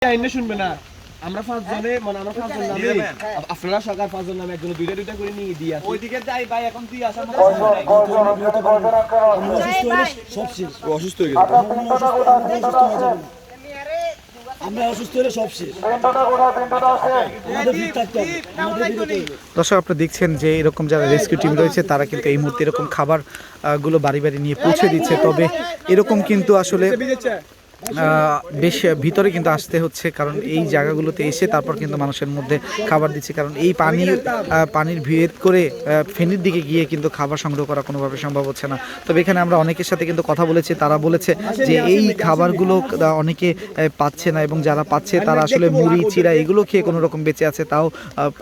শুনবে না আমরা 5 জনে মানে আমরা 5 জন নামে আপনারা সরকার 5 জন নামে একজন দুইটা দুইটা করে নিয়ে দিয়ে আসি ওইদিকে যাই ভাই এখন তুই আসার মতো সব শেষ অসুস্থ হয়ে গেছে আমরা অসুস্থ হলে সব শেষ। দর্শক আপনারা দেখছেন যে এরকম যারা রেস্কিউ টিম রয়েছে তারা কিন্তু এই মুহূর্তে এরকম খাবার গুলো বাড়ি বাড়ি নিয়ে পৌঁছে দিচ্ছে। তবে এরকম কিন্তু আসলে বেশ ভিতরে কিন্তু আসতে হচ্ছে, কারণ এই জায়গাগুলোতে এসে তারপর কিন্তু মানুষের মধ্যে খাবার দিচ্ছে, কারণ এই পানির ভেদ করে ফেনীর দিকে গিয়ে কিন্তু খাবার সংগ্রহ করা কোনোভাবে সম্ভব হচ্ছে না। তবে এখানে আমরা অনেকের সাথে কিন্তু কথা বলেছি, তারা বলেছে যে এই খাবারগুলো অনেকে পাচ্ছে না, এবং যারা পাচ্ছে তারা আসলে মুড়ি চিড়া এগুলো খেয়ে কোনো রকম বেঁচে আছে, তাও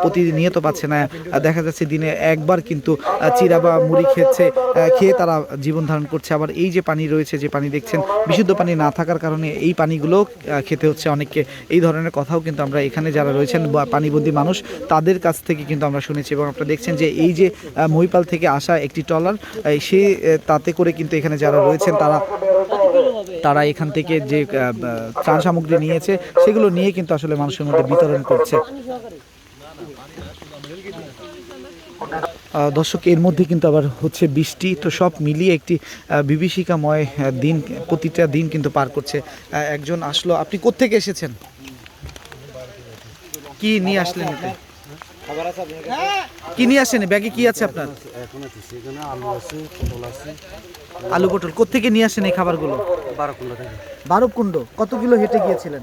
প্রতিনিয়ত পাচ্ছে না। দেখা যাচ্ছে দিনে একবার কিন্তু চিড়া বা মুড়ি খেয়ে তারা জীবন ধারণ করছে। আবার এই যে পানি রয়েছে, যে পানি দেখছেন, বিশুদ্ধ পানি না থাকার কারণে এই পানিগুলো খেতে হচ্ছে অনেককে। এই ধরনের কথাও কিন্তু আমরা এখানে যারা রয়েছেন পানিবন্দী মানুষ তাদের কাছ থেকে কিন্তু আমরা শুনেছি। এবং আপনারা দেখছেন যে এই যে মহিপাল থেকে আসা একটি ট্রলার, সে তাতে করে কিন্তু এখানে যারা রয়েছেন তারা এখান থেকে যে ত্রাণ সামগ্রী নিয়েছে সেগুলো নিয়ে কিন্তু আসলে মানুষের মধ্যে বিতরণ করছে। দর্শক, এর মধ্যে কিন্তু আবার হচ্ছে বৃষ্টি, তো সব মিলিয়ে একটি বিভীষিকাময় দিন, প্রতিটা দিন কিন্তু পার করছে। একজন আসলো, আপনি কোত্থেকে এসেছেন, কি নিয়ে আসলেন? কি নিয়ে আসেন ব্যাগে? কি আছে আপনার? আলু পটল। কোত্থেকে নিয়ে আসেন এই খাবারগুলো? 12কুণ্ড। কত কিলো হেঁটে গিয়েছিলেন?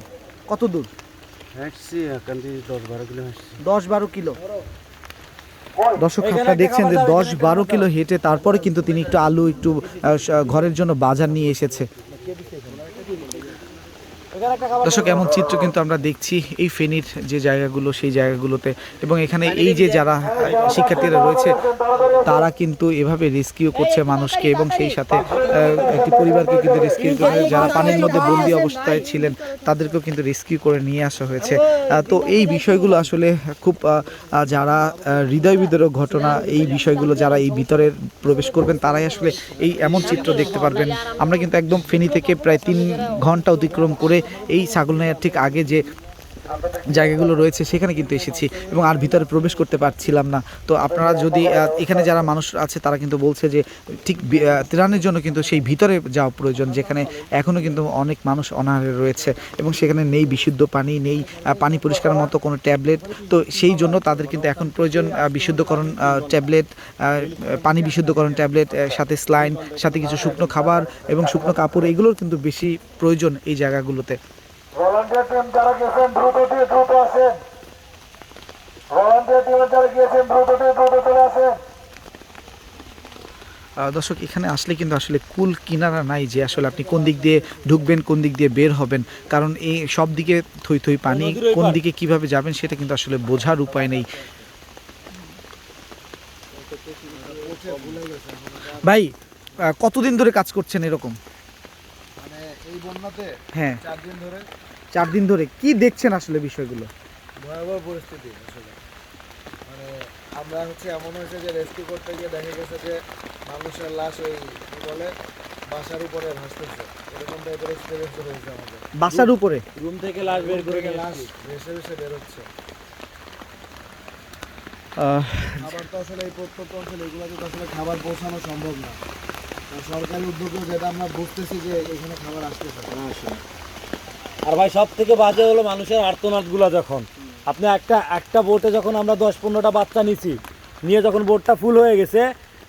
কত দূর? 10-12 কিলো। দর্শক আপনারা দেখছেন যে 10-12 কিলো হেঁটে তারপরে কিন্তু তিনি একটু আলু, একটু ঘরের জন্য বাজার নিয়ে এসেছে। দর্শক, এমন চিত্র কিন্তু আমরা দেখছি এই ফেনীর যে জায়গাগুলো, সেই জায়গাগুলোতে। এবং এখানে এই যে যারা শিক্ষার্থীরা রয়েছে তারা কিন্তু এভাবে রেস্কিউ করছে মানুষকে, এবং সেই সাথে একটি পরিবারকে কিন্তু রেস্কিউ করে, যারা পানির মধ্যে বন্দি অবস্থায় ছিলেন তাদেরকেও কিন্তু রেস্কিউ করে নিয়ে আসা হয়েছে। তো এই বিষয়গুলো আসলে খুব যারা হৃদয় বিদারক ঘটনা, এই বিষয়গুলো যারা এই ভিতরে প্রবেশ করবেন তারাই আসলে এই এমন চিত্র দেখতে পারবেন। আমরা কিন্তু একদম ফেনী থেকে প্রায় 3 ঘন্টা অতিক্রম করে এই ছাগলনাইয়ার ঠিক আগে যে জায়গাগুলো রয়েছে সেখানে কিন্তু এসেছি, এবং আর ভিতরে প্রবেশ করতে পারছিলাম না। তো আপনারা যদি এখানে যারা মানুষ আছে তারা কিন্তু বলছে যে ঠিক ত্রাণের জন্য কিন্তু সেই ভিতরে যাওয়া প্রয়োজন, যেখানে এখনও কিন্তু অনেক মানুষ অনাহারে রয়েছে, এবং সেখানে নেই বিশুদ্ধ পানি, নেই পানি পরিষ্কারের মতো কোনো ট্যাবলেট। তো সেই জন্য তাদের কিন্তু এখন প্রয়োজন বিশুদ্ধকরণ ট্যাবলেট, পানি বিশুদ্ধকরণ ট্যাবলেট, সাথে স্লাইন, সাথে কিছু শুকনো খাবার এবং শুকনো কাপড়, এগুলোর কিন্তু বেশি প্রয়োজন এই জায়গাগুলোতে। ভলান্টিয়ার টিম যারা গেছেন দ্রুত আসেন। ভলান্টিয়ার টিম যারা গিয়েছেন দ্রুত চলে আসেন। দর্শক, এখানে আসলে কিন্তু আসলে কুল কিনারা নাই যে আসলে আপনি কোন দিক দিয়ে ঢুকবেন, কোন দিক দিয়ে বের হবেন, কারণ এই সব দিকে থই থই পানি, কোন দিকে কিভাবে যাবেন সেটা কিন্তু আসলে বোঝার উপায় নেই। ভাই, কতদিন ধরে কাজ করছেন এরকম? মানে এই বন্যাতে হ্যাঁ, 4 দিন ধরে কি দেখছেন আসলে বিষয়গুলো? ভয়াবহ পরিস্থিতি আসলে। মানে আমরা এমন হয়েছে যে রেস্কিউ করতে গিয়ে দেখা গেছে যে মানুষের লাশ ওই কি বলে বাসার উপরে ভাসতেছে, এরকম টাইপের এক্সপেরিয়েন্স হয়েছে আমাদের। বাসার উপরে রুম থেকে লাশ বের করে লাশ ভেসে বের হচ্ছে। খাবার তো আসলে এই প্রত্যন্ত অঞ্চলে এগুলোতে তো আসলে খাবার পৌঁছানো সম্ভব না। সরকারি উদ্যোগেও যেটা আমরা বুঝতেছি যে এখানে খাবার আসতেছে না। আর ভাই সব থেকে বাজে হলো মানুষের আর্তনাদগুলো। যখন আপনি একটা বোটে যখন আমরা 10-15টা বাচ্চা নিছি, নিয়ে যখন বোটটা ফুল হয়ে গেছে,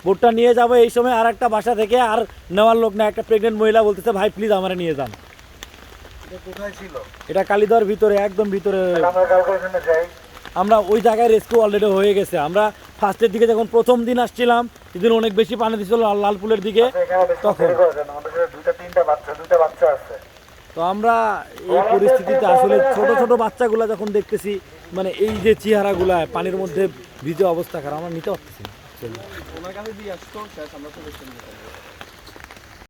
বোটটা নিয়ে যাবো, এই সময় আর একটা বাসা থেকে আর নেওয়ার লোক না, একটা প্রেগনেন্ট মহিলা বলতেছে ভাই প্লিজ আমারে নিয়ে যান। এটা কোথায় ছিল? এটা কালিদর ভিতরে, একদম ভিতরে। আমরা ওই জায়গায় রেস্কিউ অলরেডি হয়ে গেছে। আমরা ফার্স্টের দিকে যখন প্রথম দিন আসছিলাম, সেদিন অনেক বেশি পানি দিচ্ছিল লালপুলের দিকে, তখন দুইটা বাচ্চা আছে। তো আমরা এই পরিস্থিতিতে আসলে ছোট ছোট বাচ্চাগুলা যখন দেখতেছি, মানে এই যে চেহারাগুলা পানির মধ্যে ভিজে অবস্থা খারাপ, আমরা নিতে পারতেছি না।